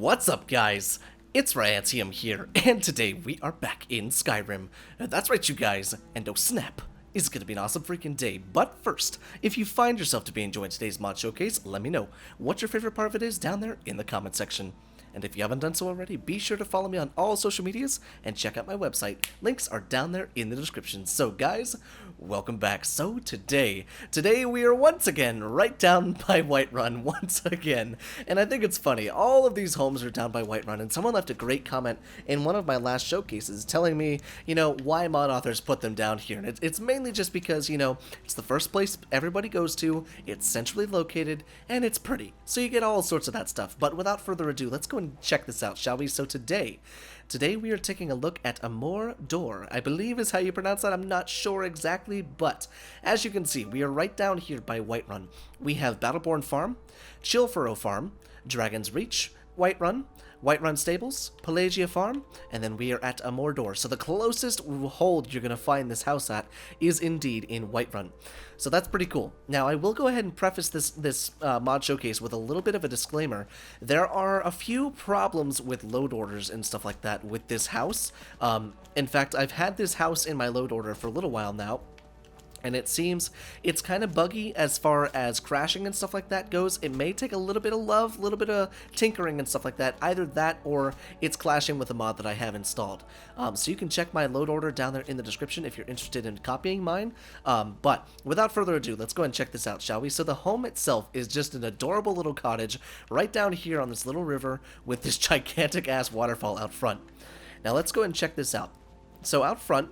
What's up, guys? It's Ragnarok here, and today we are back in Skyrim. That's right, you guys, and oh snap, it's gonna be an awesome freaking day. But first, if you find yourself to be enjoying today's mod showcase, let me know what your favorite part of it is down there in the comment section. And if you haven't done so already, be sure to follow me on all social medias and check out my website. Links are down there in the description. So guys, welcome back. So today we are once again right down by Whiterun once again. And I think it's funny, all of these homes are down by Whiterun, and someone left a great comment in one of my last showcases telling me, why mod authors put them down here. And it's mainly just because, it's the first place everybody goes to, it's centrally located, and it's pretty. So you get all sorts of that stuff. But without further ado, let's go and check this out, shall we? So today we are taking a look at AMORDOR, I believe is how you pronounce that. I'm not sure exactly, but as you can see, we are right down here by Whiterun. We have Battleborn Farm, Chillfurrow Farm, Dragon's Reach, Whiterun Stables, Pelagia Farm, and then we are at AMORDOR. So the closest hold you're going to find this house at is indeed in Whiterun. So that's pretty cool. Now I will go ahead and preface this mod showcase with a little bit of a disclaimer. There are a few problems with load orders and stuff like that with this house. In fact, I've had this house in my load order for a little while now, and it seems it's kind of buggy as far as crashing and stuff like that goes. It may take a little bit of love, a little bit of tinkering and stuff like that. Either that or it's clashing with a mod that I have installed. So you can check my load order down there in the description if you're interested in copying mine. But without further ado, let's go and check this out, shall we? So the home itself is just an adorable little cottage right down here on this little river with this gigantic ass waterfall out front. Now let's go and check this out. So out front,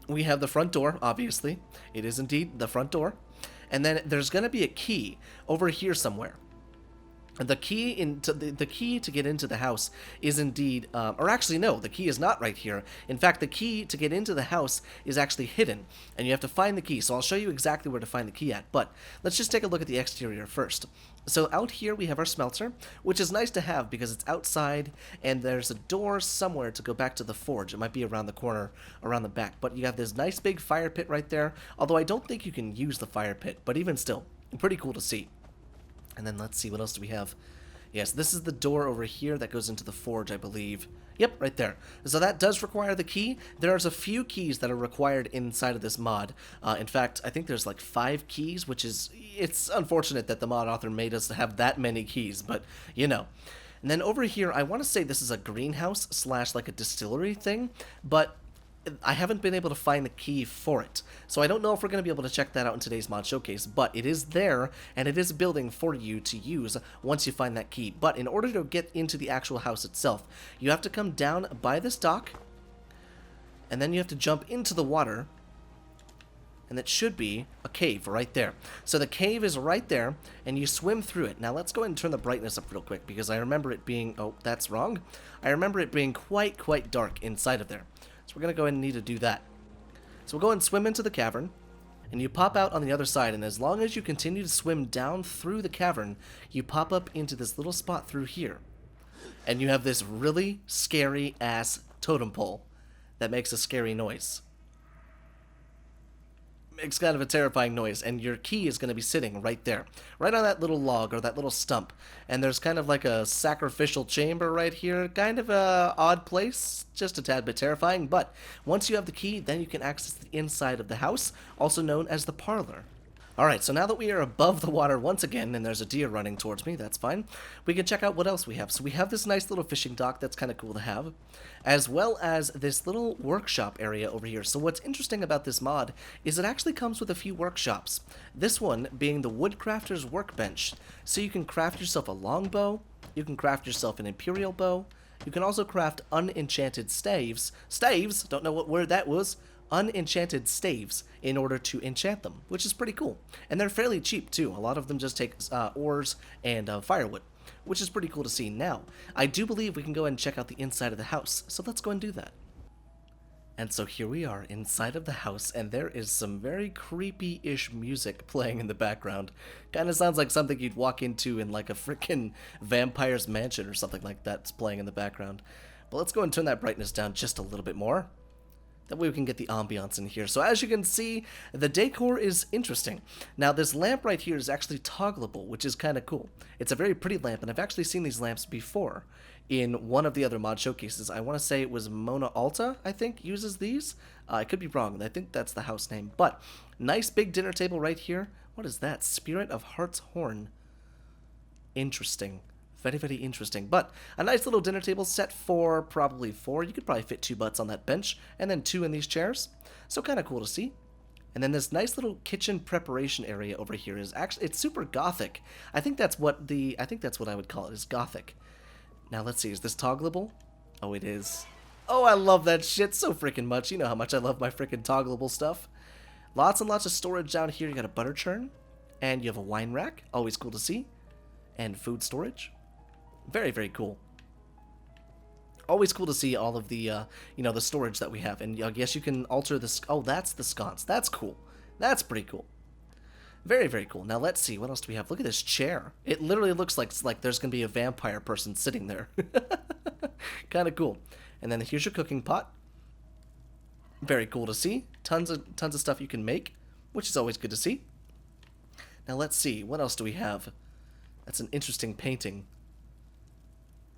we have the front door, obviously. It is indeed the front door. And then there's going to be a key over here somewhere. The key to get into the house is indeed, or actually no, the key is not right here. In fact, the key to get into the house is actually hidden, and you have to find the key. So I'll show you exactly where to find the key at, but let's just take a look at the exterior first. So out here we have our smelter, which is nice to have because it's outside, and there's a door somewhere to go back to the forge. It might be around the corner, around the back, but you have this nice big fire pit right there, although I don't think you can use the fire pit, but even still, pretty cool to see. And then let's see, what else do we have? Yes, this is the door over here that goes into the forge, I believe. Yep, right there. So that does require the key. There's a few keys that are required inside of this mod. In fact, I think there's like 5 keys, which is, it's unfortunate that the mod author made us have that many keys, but you know. And then over here, I want to say this is a greenhouse slash like a distillery thing, but I haven't been able to find the key for it. So I don't know if we're going to be able to check that out in today's mod showcase, but it is there, and it is a building for you to use once you find that key. But in order to get into the actual house itself, you have to come down by this dock, and then you have to jump into the water, and it should be a cave right there. So the cave is right there, and you swim through it. Now let's go ahead and turn the brightness up real quick, because I remember it being, oh, that's wrong. I remember it being quite dark inside of there. So we're going to go ahead and need to do that. So we'll go and swim into the cavern, and you pop out on the other side, and as long as you continue to swim down through the cavern, you pop up into this little spot through here. And you have this really scary ass totem pole that makes a scary noise. Makes kind of a terrifying noise, and your key is going to be sitting right there, right on that little log or that little stump. And there's kind of like a sacrificial chamber right here, kind of a odd place, just a tad bit terrifying, but once you have the key, then you can access the inside of the house, also known as the parlor. Alright, so now that we are above the water once again, and there's a deer running towards me, that's fine, we can check out what else we have. So we have this nice little fishing dock that's kind of cool to have, as well as this little workshop area over here. So what's interesting about this mod is it actually comes with a few workshops. This one being the Woodcrafter's Workbench. So you can craft yourself a longbow, you can craft yourself an Imperial bow, you can also craft unenchanted staves. Staves? Don't know what word that was. Unenchanted staves in order to enchant them, which is pretty cool. And they're fairly cheap too. A lot of them just take ores and firewood, which is pretty cool to see. Now, I do believe we can go and check out the inside of the house, so let's go and do that. And so here we are inside of the house, and there is some very creepy-ish music playing in the background. Kind of sounds like something you'd walk into in like a freaking vampire's mansion or something like that's playing in the background. But let's go and turn that brightness down just a little bit more. That way we can get the ambiance in here. So as you can see, the decor is interesting. Now this lamp right here is actually toggleable, which is kind of cool. It's a very pretty lamp, and I've actually seen these lamps before in one of the other mod showcases. I want to say it was Mona Alta, I think, uses these. I could be wrong. I think that's the house name. But nice big dinner table right here. What is that? Spirit of Heart's Horn. Interesting. Very, very interesting. But a nice little dinner table set for probably 4. You could probably fit 2 butts on that bench, and then 2 in these chairs. So kind of cool to see. And then this nice little kitchen preparation area over here is actually, it's super gothic. I think that's what I would call it, is gothic. Now let's see, is this toggleable? Oh, it is. Oh, I love that shit so freaking much. You know how much I love my freaking toggleable stuff. Lots and lots of storage down here. You got a butter churn, and you have a wine rack. Always cool to see. And food storage. Very, very cool. Always cool to see all of the, the storage that we have. And I guess you can alter this. Oh, that's the sconce. That's cool. That's pretty cool. Very, very cool. Now, let's see. What else do we have? Look at this chair. It literally looks like there's going to be a vampire person sitting there. Kind of cool. And then here's your cooking pot. Very cool to see. Tons of stuff you can make, which is always good to see. Now, let's see. What else do we have? That's an interesting painting.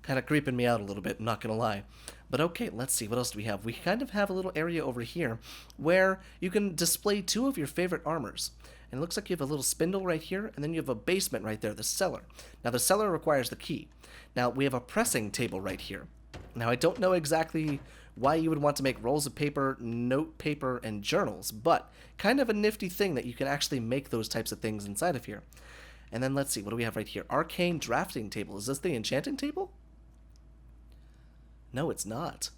Kind of creeping me out a little bit, I'm not going to lie. But okay, let's see. What else do we have? We kind of have a little area over here where you can display 2 of your favorite armors. And it looks like you have a little spindle right here, and then you have a basement right there, the cellar. Now, the cellar requires the key. Now, we have a pressing table right here. Now, I don't know exactly why you would want to make rolls of paper, note paper, and journals, but kind of a nifty thing that you can actually make those types of things inside of here. And then let's see, what do we have right here? Arcane drafting table. Is this the enchanting table? No, it's not.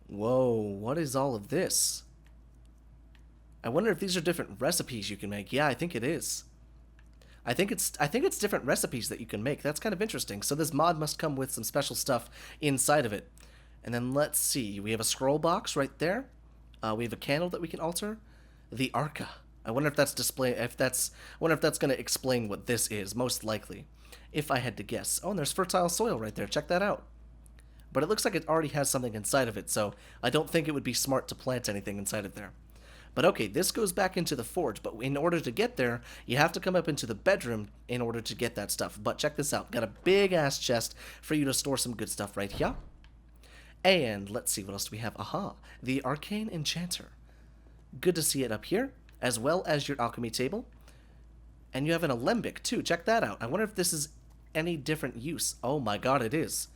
Whoa, what is all of this? I wonder if these are different recipes you can make. Yeah, I think it is. I think it's different recipes that you can make. That's kind of interesting. So this mod must come with some special stuff inside of it. And then let's see. We have a scroll box right there. We have a candle that we can alter. The Arca. I wonder if that's going to explain what this is. Most likely, if I had to guess. Oh, and there's fertile soil right there. Check that out. But it looks like it already has something inside of it, so I don't think it would be smart to plant anything inside of there. But okay, this goes back into the forge, but in order to get there, you have to come up into the bedroom in order to get that stuff. But check this out. Got a big-ass chest for you to store some good stuff right here. And let's see, what else do we have? Aha, the Arcane Enchanter. Good to see it up here, as well as your alchemy table. And you have an alembic, too. Check that out. I wonder if this is any different use. Oh my god, it is.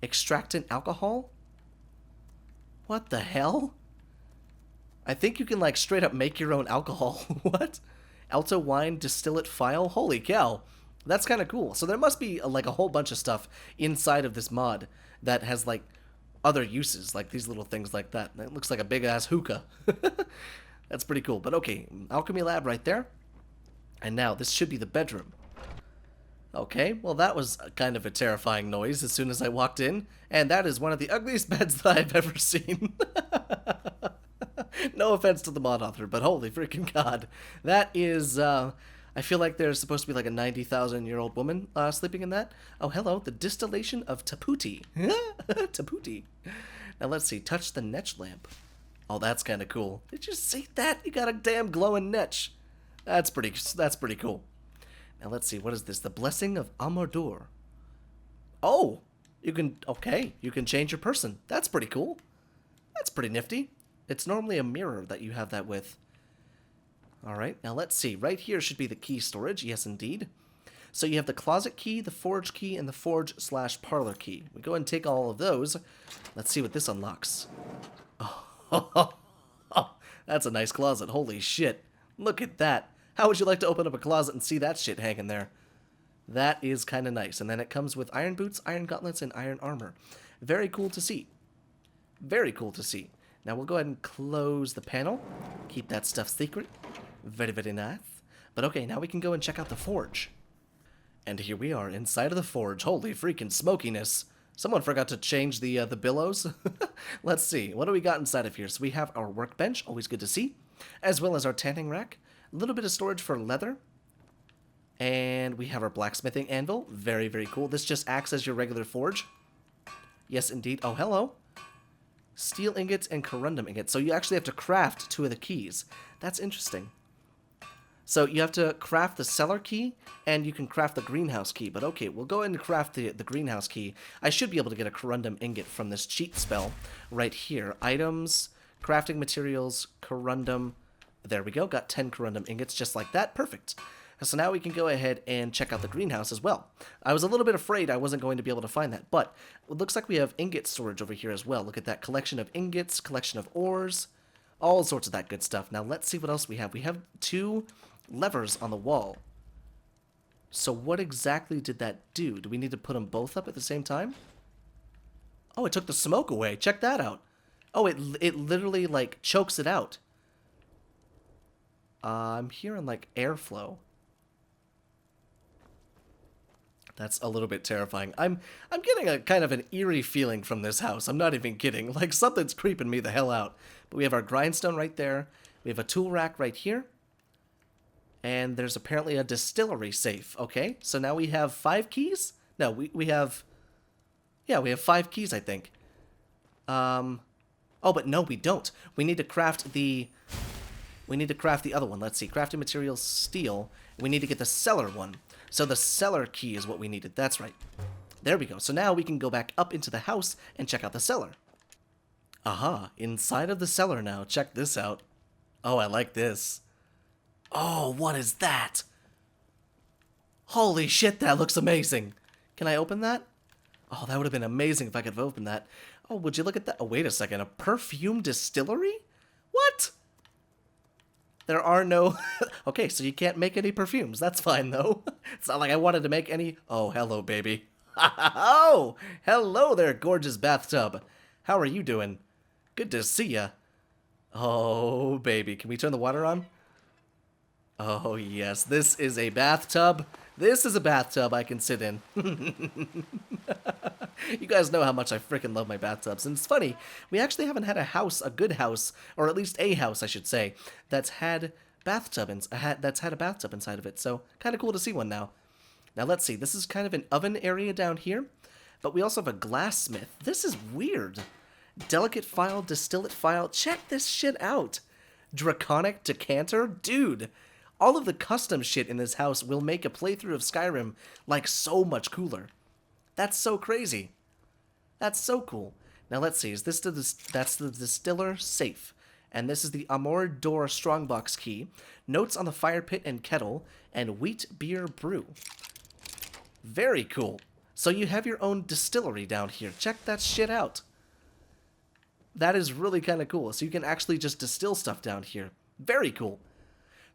Extractant alcohol? What the hell? I think you can, like, straight up make your own alcohol. What? Alto wine distillate file? Holy cow. That's kind of cool. So there must be, like, a whole bunch of stuff inside of this mod that has, like, other uses, like these little things like that. It looks like a big-ass hookah. That's pretty cool. But okay, alchemy lab right there. And now, this should be the bedroom. Okay, well that was kind of a terrifying noise as soon as I walked in, and that is one of the ugliest beds that I've ever seen. No offense to the mod author, but holy freaking god. That is, I feel like there's supposed to be like a 90,000-year-old woman sleeping in that. Oh, hello, the distillation of Taputi. Taputi. Now let's see, touch the netch lamp. Oh, that's kind of cool. Did you see that? You got a damn glowing netch. That's pretty cool. Now let's see, what is this? The Blessing of AMORDOR. Oh, you can change your person. That's pretty cool. That's pretty nifty. It's normally a mirror that you have that with. Alright, now let's see. Right here should be the key storage. Yes, indeed. So you have the closet key, the forge key, and the forge/parlor key. We go ahead and take all of those. Let's see what this unlocks. Oh, that's a nice closet. Holy shit. Look at that. How would you like to open up a closet and see that shit hanging there? That is kind of nice. And then it comes with iron boots, iron gauntlets, and iron armor. Very cool to see. Very cool to see. Now we'll go ahead and close the panel. Keep that stuff secret. Very, very nice. But okay, now we can go and check out the forge. And here we are inside of the forge. Holy freaking smokiness. Someone forgot to change the billows. Let's see. What do we got inside of here? So we have our workbench. Always good to see. As well as our tanning rack. A little bit of storage for leather. And we have our blacksmithing anvil. Very, very cool. This just acts as your regular forge. Yes, indeed. Oh, hello. Steel ingots and corundum ingots. So you actually have to craft 2 of the keys. That's interesting. So you have to craft the cellar key, and you can craft the greenhouse key. But okay, we'll go ahead and craft the greenhouse key. I should be able to get a corundum ingot from this cheat spell right here. Items, crafting materials, corundum. There we go, got 10 corundum ingots just like that. Perfect. So now we can go ahead and check out the greenhouse as well. I was a little bit afraid I wasn't going to be able to find that, but it looks like we have ingot storage over here as well. Look at that collection of ingots, collection of ores, all sorts of that good stuff. Now let's see what else we have. We have 2 levers on the wall. So what exactly did that do? Do we need to put them both up at the same time? Oh, it took the smoke away. Check that out. Oh, it literally, like, chokes it out. I'm hearing, like, airflow. That's a little bit terrifying. I'm getting a kind of an eerie feeling from this house. I'm not even kidding. Like, something's creeping me the hell out. But we have our grindstone right there. We have a tool rack right here. And there's apparently a distillery safe. Okay, so now we have 5 keys? No, we have... Yeah, we have 5 keys, I think. Oh, but no, we don't. We need to craft the... We need to craft the other one. Let's see. Crafting materials, steel. We need to get the cellar one. So the cellar key is what we needed. That's right. There we go. So now we can go back up into the house and check out the cellar. Aha. Inside of the cellar now. Check this out. Oh, I like this. Oh, what is that? Holy shit, that looks amazing. Can I open that? Oh, that would have been amazing if I could have opened that. Oh, would you look at that? Oh, wait a second. A perfume distillery? What? There are no... Okay, so you can't make any perfumes. That's fine, though. It's not like I wanted to make any... Oh, hello, baby. Oh, hello there, gorgeous bathtub. How are you doing? Good to see ya. Oh, baby. Can we turn the water on? Oh, yes. This is a bathtub. This is a bathtub I can sit in. You guys know how much I freaking love my bathtubs. And it's funny, we actually haven't had a house, a good house, or at least a house, I should say, that's had that's had a bathtub inside of it. So kind of cool to see one now. Now let's see. This is kind of an oven area down here, but we also have a glassmith. This is weird. Delicate file, distillate file. Check this shit out. Draconic decanter, dude. All of the custom shit in this house will make a playthrough of Skyrim, like, so much cooler. That's so crazy. That's so cool. Now, let's see. Is this that's the distiller safe. And this is the AMORDOR strongbox key. Notes on the fire pit and kettle. And wheat beer brew. Very cool. So you have your own distillery down here. Check that shit out. That is really kind of cool. So you can actually just distill stuff down here. Very cool.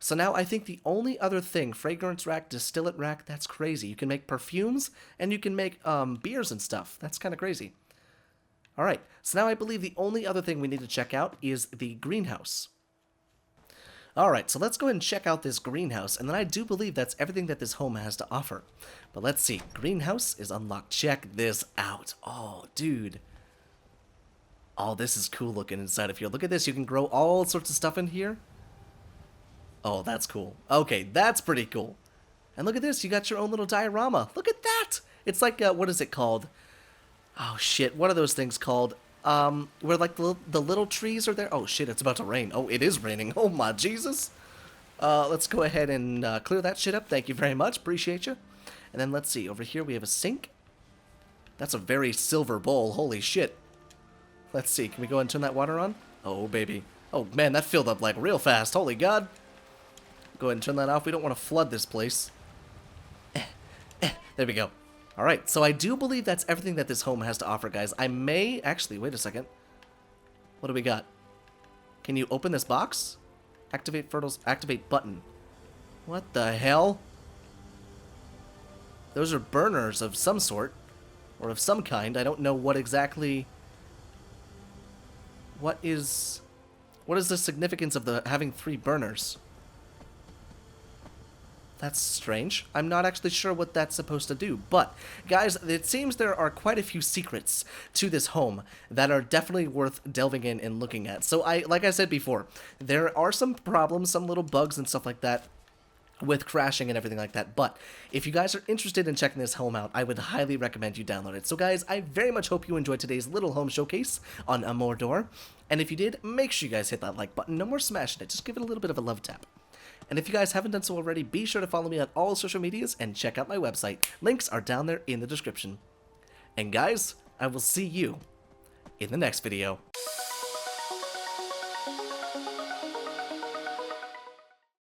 So now I think the only other thing, fragrance rack, distillate rack, that's crazy. You can make perfumes, and you can make beers and stuff. That's kind of crazy. All right, so now I believe the only other thing we need to check out is the greenhouse. All right, so let's go ahead and check out this greenhouse, and then I do believe that's everything that this home has to offer. But let's see, greenhouse is unlocked. Check this out. Oh, dude. Oh, this is cool looking inside of here. Look at this, you can grow all sorts of stuff in here. Oh, that's cool. Okay, that's pretty cool. And look at this, you got your own little diorama. Look at that! It's like, what is it called? Oh, shit, what are those things called? Where, like, the little trees are there? Oh, shit, it's about to rain. Oh, it is raining. Oh, my Jesus. Let's go ahead and clear that shit up. Thank you very much. Appreciate you. And then let's see. Over here we have a sink. That's a very silver bowl. Holy shit. Let's see. Can we go ahead and turn that water on? Oh, baby. Oh, man, that filled up, like, real fast. Holy God. Go ahead and turn that off. We don't want to flood this place. There we go. Alright, so I do believe that's everything that this home has to offer, guys. I may... Actually, wait a second. What do we got? Can you open this box? Activate fertiles... Activate button. What the hell? Those are burners of some sort. Or of some kind. I don't know what exactly... What is the significance of having 3 burners? That's strange. I'm not actually sure what that's supposed to do. But, guys, it seems there are quite a few secrets to this home that are definitely worth delving in and looking at. So, like I said before, there are some problems, some little bugs and stuff like that with crashing and everything like that. But if you guys are interested in checking this home out, I would highly recommend you download it. So guys, I very much hope you enjoyed today's little home showcase on AMORDOR. And if you did, make sure you guys hit that like button. No more smashing it, just give it a little bit of a love tap. And if you guys haven't done so already, be sure to follow me on all social medias and check out my website. Links are down there in the description. And guys, I will see you in the next video.